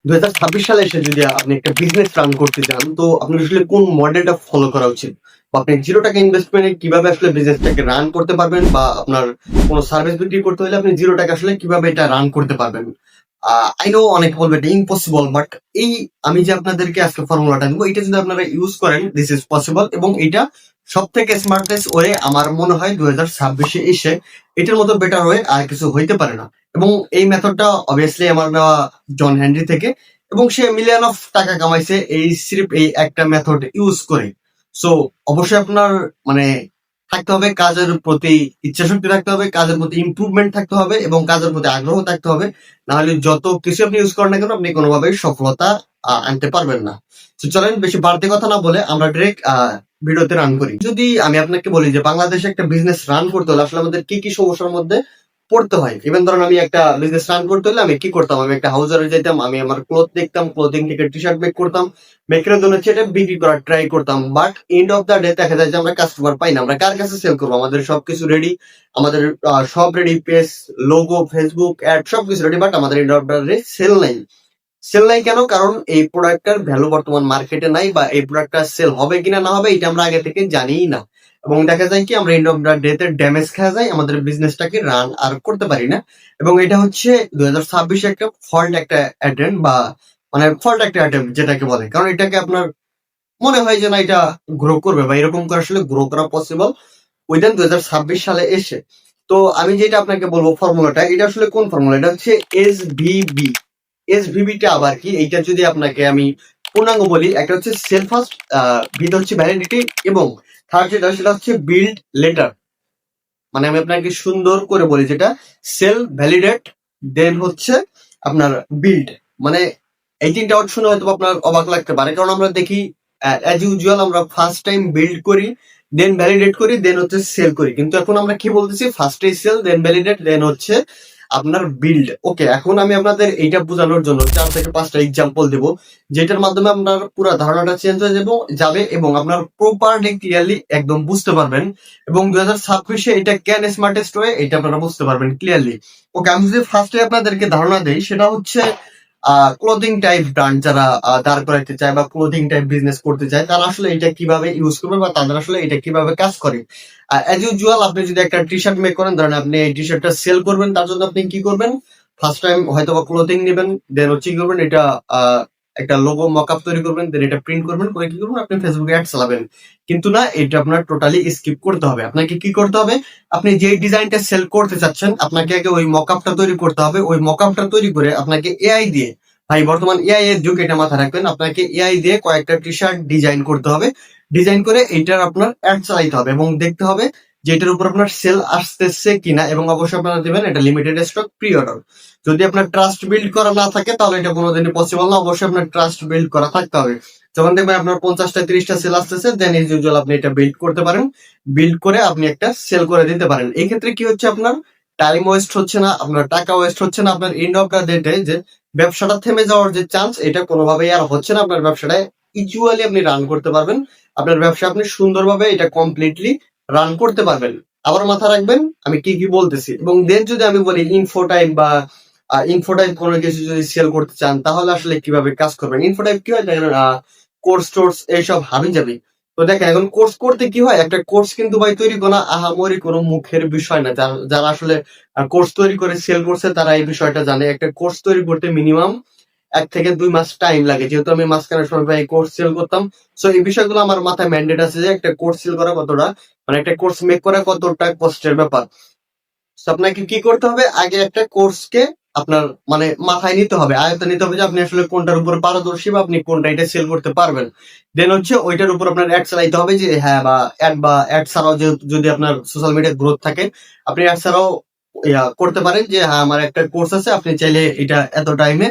2026 সালে এসে যদি আপনি একটা বিজনেস রান করতে চান, তো আপনার আসলে কোন মডেলটা ফলো করা উচিত? বা আপনি 0 টাকা ইনভেস্টমেন্টে কিভাবে আসলে বিজনেসটাকে রান করতে পারবেন, বা আপনার কোন সার্ভিস বিক্রি করতে হলে আপনি 0 টাকা আসলে কিভাবে এটা রান করতে পারবেন? আই নো অনেকে বলবে এটা ইম্পসিবল, বাট এই আমি যে আপনাদেরকে আজকে ফর্মুলাটা দিব, এটা যদি আপনারা ইউজ করেন, দিস ইজ পসিবল, এবং এটা সবথেকে স্মার্টেস্ট ওয়ে আমার মনে হয় 2026 এসে এটার মতো বেটার ওয়ে আর কিছু হইতে পারে না। এবং এই মেথডটা অবভিয়াসলি আমার নেওয়া জন হেনরি থেকে, এবং সে মিলিয়ন অফ টাকা কামাইছে এই সির্ফ এই একটা মেথড ইউজ করে। সো অবশ্যই আপনার মানে থাকতে হবে কাজের প্রতি ইচ্ছাশক্তি, থাকতে হবে কাজের প্রতি ইমপ্রুভমেন্ট থাকতে হবে, এবং কাজের প্রতি আগ্রহ থাকতে হবে। না হলে যত কিছু আপনি ইউজ করেন না কেন, আপনি কোনোভাবেই সফলতা আনতে পারবেন না। তো চলেন বেশি বাড়তি কথা না বলে আমরা ডিরেক্ট ভিডিওতে রান করি। যদি আমি আপনাকে বলি যে বাংলাদেশে একটা বিজনেস রান করতে হলে আসলে আমাদের কি কি সমস্যার মধ্যে পড়তে হয়। ইভেন ধরুন আমি একটা বিজনেস রান করতে হলে আমি কি করতাম, আমি একটা হাউজারে যেতাম, আমি আমার ক্লোথ দেখতাম, ক্লোথিং থেকে টি শার্ট মেক করতাম, মেকের জন্য সেটা বিক্রি করার ট্রাই করতাম। But and of the day দেখা যায় যে আমরা কাস্টমার পাই না। আমরা কার কাছে সেল করবো? আমাদের সবকিছু রেডি, আমাদের সব ready, page, logo, Facebook ad সবকিছু রেডি, বাট আমাদের end of the day sale নাই। সেল নাই কেন? কারণ এই প্রোডাক্টটার ভ্যালু বর্তমান মার্কেটে নাই, বা এই প্রোডাক্টটা সেল হবে কিনা না হবে এটা আমরা আগে থেকে জানিই না। এবং দেখা যায় কি আমরা এন্ড অফ দ্য ডে তে ড্যামেজ খেয়ে যাই, আমাদের বিজনেসটাকে রান আর করতে পারি না। এবং এটা হচ্ছে 2026 একটা ফল্ট, একটা অ্যাটেম্প, বা মানে ফল্ট একটা অ্যাটেম্প যেটাকে বলে। কারণ এটাকে আপনার মনে হয় যে না এটা গ্রো করবে, বা এরকম করে আসলে গ্রো করা পসিবল উইদিন 2026 সালে এসে। তো আমি যেটা আপনাকে বলবো ফর্মুলাটা, এটা আসলে কোন ফর্মুলা? এটা হচ্ছে SVB। SVB টা আবার কি? এইটা যদি আপনাকে আমি পূর্ণাঙ্গ বলি, একটা হচ্ছে সেল ফার্স্ট, ভিটা হচ্ছে ভ্যালিডিটি, এবং থার্ড যেটা সেটা হচ্ছে বিল্ড লেটার। মানে আমি আপনাকে সুন্দর করে বলি, যেটা সেল, ভ্যালিডেট, দেন হচ্ছে আপনার বিল্ড। মানে এই তিনটা ওয়ার্ড শুনে হয়তো আপনার অবাক লাগতে পারে, কারণ আমরা দেখি অ্যাজ ইউজুয়াল আমরা ফার্স্ট টাইম বিল্ড করি, দেন ভ্যালিডেট করি, দেন হচ্ছে সেল করি। কিন্তু এখন আমরা কি বলতেছি? ফার্স্টে সেল, দেন ভ্যালিডেট, দেন হচ্ছে আপনার বিল্ড। ওকে, এখন আমি আপনাদের এইটা বোঝানোর জন্য 4 থেকে 5টা এক্সাম্পল দেব, যেটার মাধ্যমে আপনার পুরো ধারণাটা চেঞ্জ হয়ে যাবে, এবং আপনার প্রপারলি ক্লিয়ারলি একদম বুঝতে পারবেন। এবং 2026-এ এটা কেন স্মার্টেস্ট ওয়ে এটা আপনারা বুঝতে পারবেন ক্লিয়ারলি। ওকে, আমি যদি ফার্স্টে আপনাদেরকে ধারণা দেই, সেটা হচ্ছে ক্লোথিং টাইপ ব্র্যান্ড যারা দাঁড় করাইতে চায় বা ক্লোথিং টাইপ বিজনেস করতে চায়, তারা আসলে এটা কিভাবে ইউজ করবে, বা তাদের আসলে এটা কিভাবে কাজ করে। অ্যাজ ইউজুয়াল আপনি যদি একটা টি শার্ট মেক করেন, ধরেন আপনি এই টি শার্টটা সেল করবেন, তার জন্য আপনি কি করবেন? ফার্স্ট টাইম হয়তো বা ক্লোথিং নেবেন, দেন হচ্ছে কি করবেন, এটা একটা লোগো মকআপ তৈরি করবেন, দেন এটা প্রিন্ট করবেন, করে কি করবেন? আপনি ফেসবুকে অ্যাড চালাবেন। কিন্তু না, এটা আপনার টোটালি স্কিপ করতে হবে। আপনাকে কি করতে হবে? আপনি যে ডিজাইনটা সেল করতে চাচ্ছেন, আপনাকে আগে ওই মকআপটা তৈরি করতে হবে। ওই মকআপটা তৈরি করে আপনাকে এআই দিয়ে, ভাই বর্তমান এআই এর যুগ, এটা মাথায় রাখবেন, আপনাকে এআই দিয়ে কয়েকটা টি শার্ট ডিজাইন করতে হবে। ডিজাইন করে এইটার আপনার অ্যাড চালাইতে হবে, এবং দেখতে হবে যে এটার উপর আপনার সেল আসতেছে কিনা, এবং অবশ্যই আপনারা দেবেন এটা লিমিটেড স্টক, প্রি অর্ডার। যদি আপনার ট্রাস্ট বিল্ড করা না থাকে, তাহলে এটা কোনোদিনই পসিবল না। অবশ্যই আপনার ট্রাস্ট বিল্ড করা থাকতে হবে। যখন দেখবেন আপনার 50টা 30টা সেল আসতেছে, দেন ইজ ইউজুয়াল আপনি এটা বিল্ড করতে পারেন। বিল্ড করে আপনি একটা সেল করে দিতে পারেন। এই ক্ষেত্রে কি হচ্ছে? আপনার টাইম ওয়েস্ট হচ্ছে না, আপনার টাকা ওয়েস্ট হচ্ছে না। আপনার এন্ড অফ দ্য ডেটে যে ব্যবসাটা থেমে যাওয়ার যে চান্স, এটা কোনোভাবেই আর হচ্ছে না। আপনার ব্যবসাটা ইউজুয়ালি আপনি রান করতে পারবেন। আপনার ব্যবসা আপনি সুন্দরভাবে এটা কমপ্লিটলি রান করতে পারবেন। আবার মাথা রাখবেন আমি কি কি বলতেছি। এবং দেন যদি আমি বলি ইনফো টাইপ, বা ইনফো টাইপ কোনো কিছু যদি সেল করতে চান, তাহলে আসলে কিভাবে কাজ করবেন? ইনফো টাইপ কি হয় দেখেন, কোর্স টোর্স এইসব হাবি যাবি। তো দেখেন এখন কোর্স করতে কি হয়, একটা কোর্স কিন্তু ভাই তৈরি করা আহামরি কোনো মুখের বিষয় না। যারা আসলে কোর্স তৈরি করে সেল করছে, তারা এই বিষয়টা জানে। একটা কোর্স তৈরি করতে মিনিমাম 1 থেকে 2 মাস টাইম লাগে। যেহেতু আমি মাঝখানে সময় ভাই কোর্স সেল করতাম, সো এই বিষয়গুলো আমার মাথায় ম্যান্ডেট আছে, যে একটা কোর্স সেল করা কতটা, মানে একটা কোর্স মেক করা কতটা কষ্টের ব্যাপার। তো আপনাকে কি করতে হবে? আগে একটা কোর্সকে আপনার মানে মাথায় নিতে হবে, আয়ত্তে নিতে হবে, যে আপনি আসলে কোনটার উপর পারদর্শী, বা আপনি কোনটা এটা সেল করতে পারবেন। দেন হচ্ছে ওইটার উপর আপনার অ্যাড চালাইতে হবে, যে হ্যাঁ, বা অ্যাড ছাড়াও যদি আপনার সোশ্যাল মিডিয়া গ্রোথ থাকে, আপনি অ্যাড ছাড়াও করতে পারেন, যে হ্যাঁ আমার একটা কোর্স আছে, আপনি চাইলে এটা এত টাইমে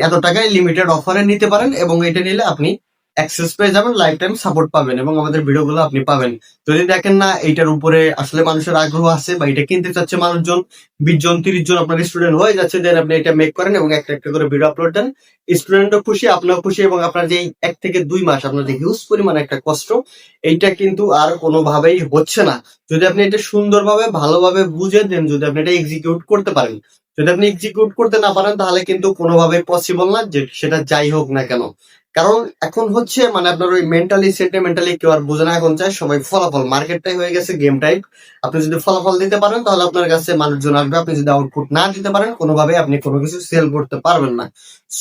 এত টাকায় লিমিটেড অফারে নিতে পারেন, এবং এটা নিলে আপনি অ্যাক্সেস পেয়ে যাবেন, লাইফ টাইম সাপোর্ট পাবেন, এবং আমাদের ভিডিওগুলো আপনি পাবেন। যদি দেখেন না এইটার উপরে আসলে মানুষের আগ্রহ আছে, বা এটা কিনতে চাচ্ছে মানুষজন, 20 জন 30 জন আপনার স্টুডেন্ট হয়ে যাচ্ছে, দেন আপনি এটা মেক করেন এবং একটা একটা করে ভিডিও আপলোড দেন। স্টুডেন্টও খুশি, আপনিও খুশি, এবং আপনার যে 1 থেকে 2 মাস আপনার যে হিউজ পরিমাণ একটা কষ্ট, এইটা কিন্তু আর কোনোভাবেই হচ্ছে না। যদি আপনি এটা সুন্দরভাবে ভালোভাবে বুঝে দেন, যদি আপনি এটা এক্সিকিউট করতে পারেন, যদি আপনি এক্সিকিউট করতে না পারেন তাহলে কিন্তু কোনোভাবে পসিবল না যে সেটা যাই হোক না কেন। কারণ এখন হচ্ছে মানে আপনার ওই মেন্টালি সেন্টিমেন্টালি কেউ আর বোঝে না, এখন চাই সবাই ফলাফল, মার্কেটটাই হয়ে গেছে গেম টাইপ। আপনি যদি ফলাফল দিতে পারেন তাহলে আপনার কাছে মানুষজন আসবে, আপনি যদি আউটপুট না দিতে পারেন কোনোভাবে আপনি কোনো কিছু সেল করতে পারবেন না।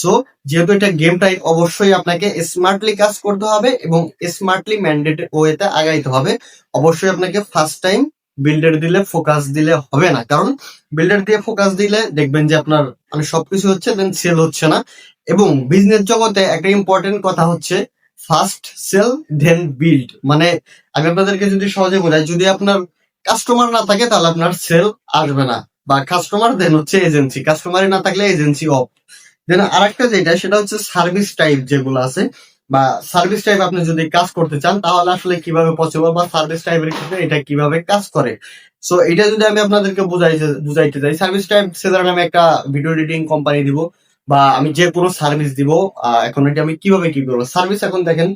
সো যেহেতু এটা গেম টাইপ, অবশ্যই আপনাকে স্মার্টলি কাজ করতে হবে এবং স্মার্টলি ম্যান্ডেট ওয়েতে আগাইতে হবে। অবশ্যই আপনাকে ফার্স্ট টাইম বিল্ডার দিলে ফোকাস দিলে হবে না, কারণ বিল্ডার দিয়ে ফোকাস দিলে দেখবেন যে আপনার মানে সবকিছু হচ্ছে দেন সেল হচ্ছে না। এবং বিজনেস জগতে একটা ইম্পর্টেন্ট কথা হচ্ছে ফার্স্ট সেল দেন বিল্ড। মানে আমি আপনাদেরকে যদি সহজে বোঝাই, যদি আপনার কাস্টমার না থাকে তাহলে আপনার সেল আসবে না, বা কাস্টমার দেন হচ্ছে এজেন্সি, কাস্টমারই না থাকলে এজেন্সি অফ। দেন আরেকটা যেটা সেটা হচ্ছে সার্ভিস টাইপ যেগুলো আছে, বা সার্ভিস টাইপ আপনি যদি কাজ করতে চান তাহলে আসলে কিভাবে পসিবল, বা সার্ভিস টাইপের ক্ষেত্রে এটা কিভাবে কাজ করে। সো এটা যদি আমি আপনাদেরকে বুঝাইতে চাই, সার্ভিস টাইপ সেলার নামে একটা ভিডিও এডিটিং কোম্পানি দিব, বা আমি যে কোনো সার্ভিস দিব। এখন এটা আমি কিভাবে কি করবো সার্ভিস, এখন দেখেন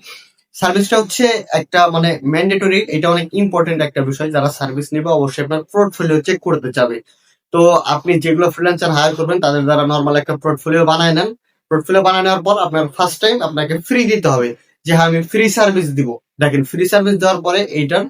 সার্ভিসটা হচ্ছে একটা মানে ম্যান্ডেটরি, এটা অনেক ইম্পর্টেন্ট একটা বিষয়। যারা সার্ভিস নেবে অবশ্যই আপনার পোর্টফোলিও চেক করতে চাবে। তো আপনি যেগুলো ফ্রিল্যান্সার হায়ার করবেন তাদের দ্বারা নর্মাল একটা পোর্টফোলিও বানায় নেন। পোর্টফোলিও বানায় নেওয়ার পর আপনার ফার্স্ট টাইম আপনাকে ফ্রি দিতে হবে, যে হ্যাঁ আমি ফ্রি সার্ভিস দিব। দেখেন ফ্রি সার্ভিস দেওয়ার পরে এইটার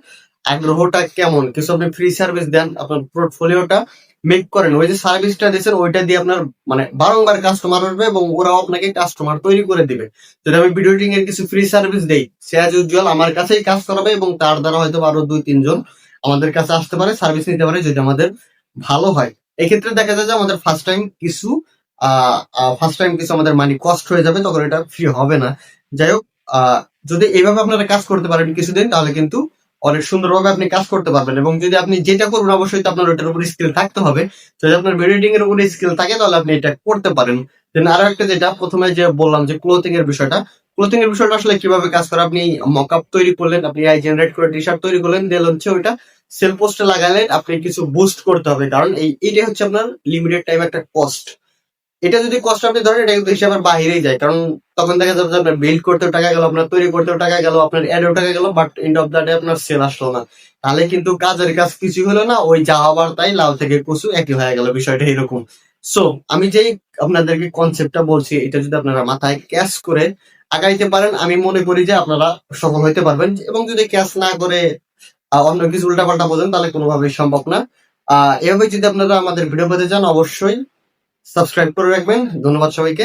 আগ্রহটা কেমন, কিছু আপনি ফ্রি সার্ভিস দেন, আপনার পোর্টফোলিওটা মেক করেন, ওই যে সার্ভিসটা দিয়েছেন ওইটা দিয়ে আপনার মানে বারংবার কাস্টমার আসবে এবং ওরাও আপনাকে কাস্টমার তৈরি করে দিবে। যদি আমি ভিডিও এডিটিং এর কিছু ফ্রি সার্ভিস দেই, সে অ্যাজ ইউজুয়াল আমার কাছেই কাজ করাবে এবং তার দ্বারা হয়তো আরো 2-3 জন আমাদের কাছে আসতে পারে, সার্ভিস নিতে পারে, যদি আমাদের ভালো হয়। এক্ষেত্রে দেখা যায় যে আমাদের ফার্স্ট টাইম কিছু আমাদের মানি কস্ট হয়ে যাবে, তখন এটা ফ্রি হবে না। যাই হোক, যদি এইভাবে আপনারা কাজ করতে পারেন কিছুদিন তাহলে কিন্তু অনেক সুন্দরভাবে আপনি কাজ করতে পারবেন। এবং যদি আপনি যেটা করবেন অবশ্যই তো আপনার ওটার উপর স্কিল থাকতে হবে। যদি আপনার ভিডিও এডিটিং এর উপর স্কিল থাকে তাহলে আপনি এটা করতে পারেন। দেন আরো একটা যেটা প্রথমে যে বললাম যে ক্লোথিং এর বিষয়টা, ক্লোথিং এর বিষয়টা আসলে কিভাবে কাজ করে, আপনি মকআপ তৈরি করলেন, আপনি আই জেনারেট করে টি শার্ট তৈরি করলেন, দেন হচ্ছে ওইটা সেল পোস্টে লাগালেন, আপনি কিছু বুস্ট করতে হবে, কারণ এইটা হচ্ছে আপনার লিমিটেড টাইম একটা কস্ট। এটা যদি কষ্ট আপনি ধরেন এটা কিন্তু হিসাবের বাহিরেই যায়, কারণ তখন দেখা যাবে যে আপনার বিল্ড করতেও টাকা গেল, আপনার তৈরি করতেও টাকা গেল, আপনার অ্যাডেও টাকা গেল, but and of the day আপনার সেল আসলো না। তাহলে কিন্তু কাজের কাজ কিছু হলো না, ওই যা হবার তাই, লাউ থেকে কচু একই হয়ে গেল, বিষয়টা এরকম। সো আমি যেই আপনাদেরকে কনসেপ্টটা বলছি এটা যদি আপনারা মাথায় ক্যাচ করে আগাইতে পারেন, আমি মনে করি যে আপনারা সফল হইতে পারবেন। এবং যদি ক্যাচ না করে অন্য কিছু উল্টাপাল্টা বোঝেন তাহলে কোনোভাবেই সম্ভব না। এভাবে যদি আপনারা আমাদের ভিডিও পেতে চান অবশ্যই সাবস্ক্রাইব করে রাখবেন। ধন্যবাদ সবাইকে।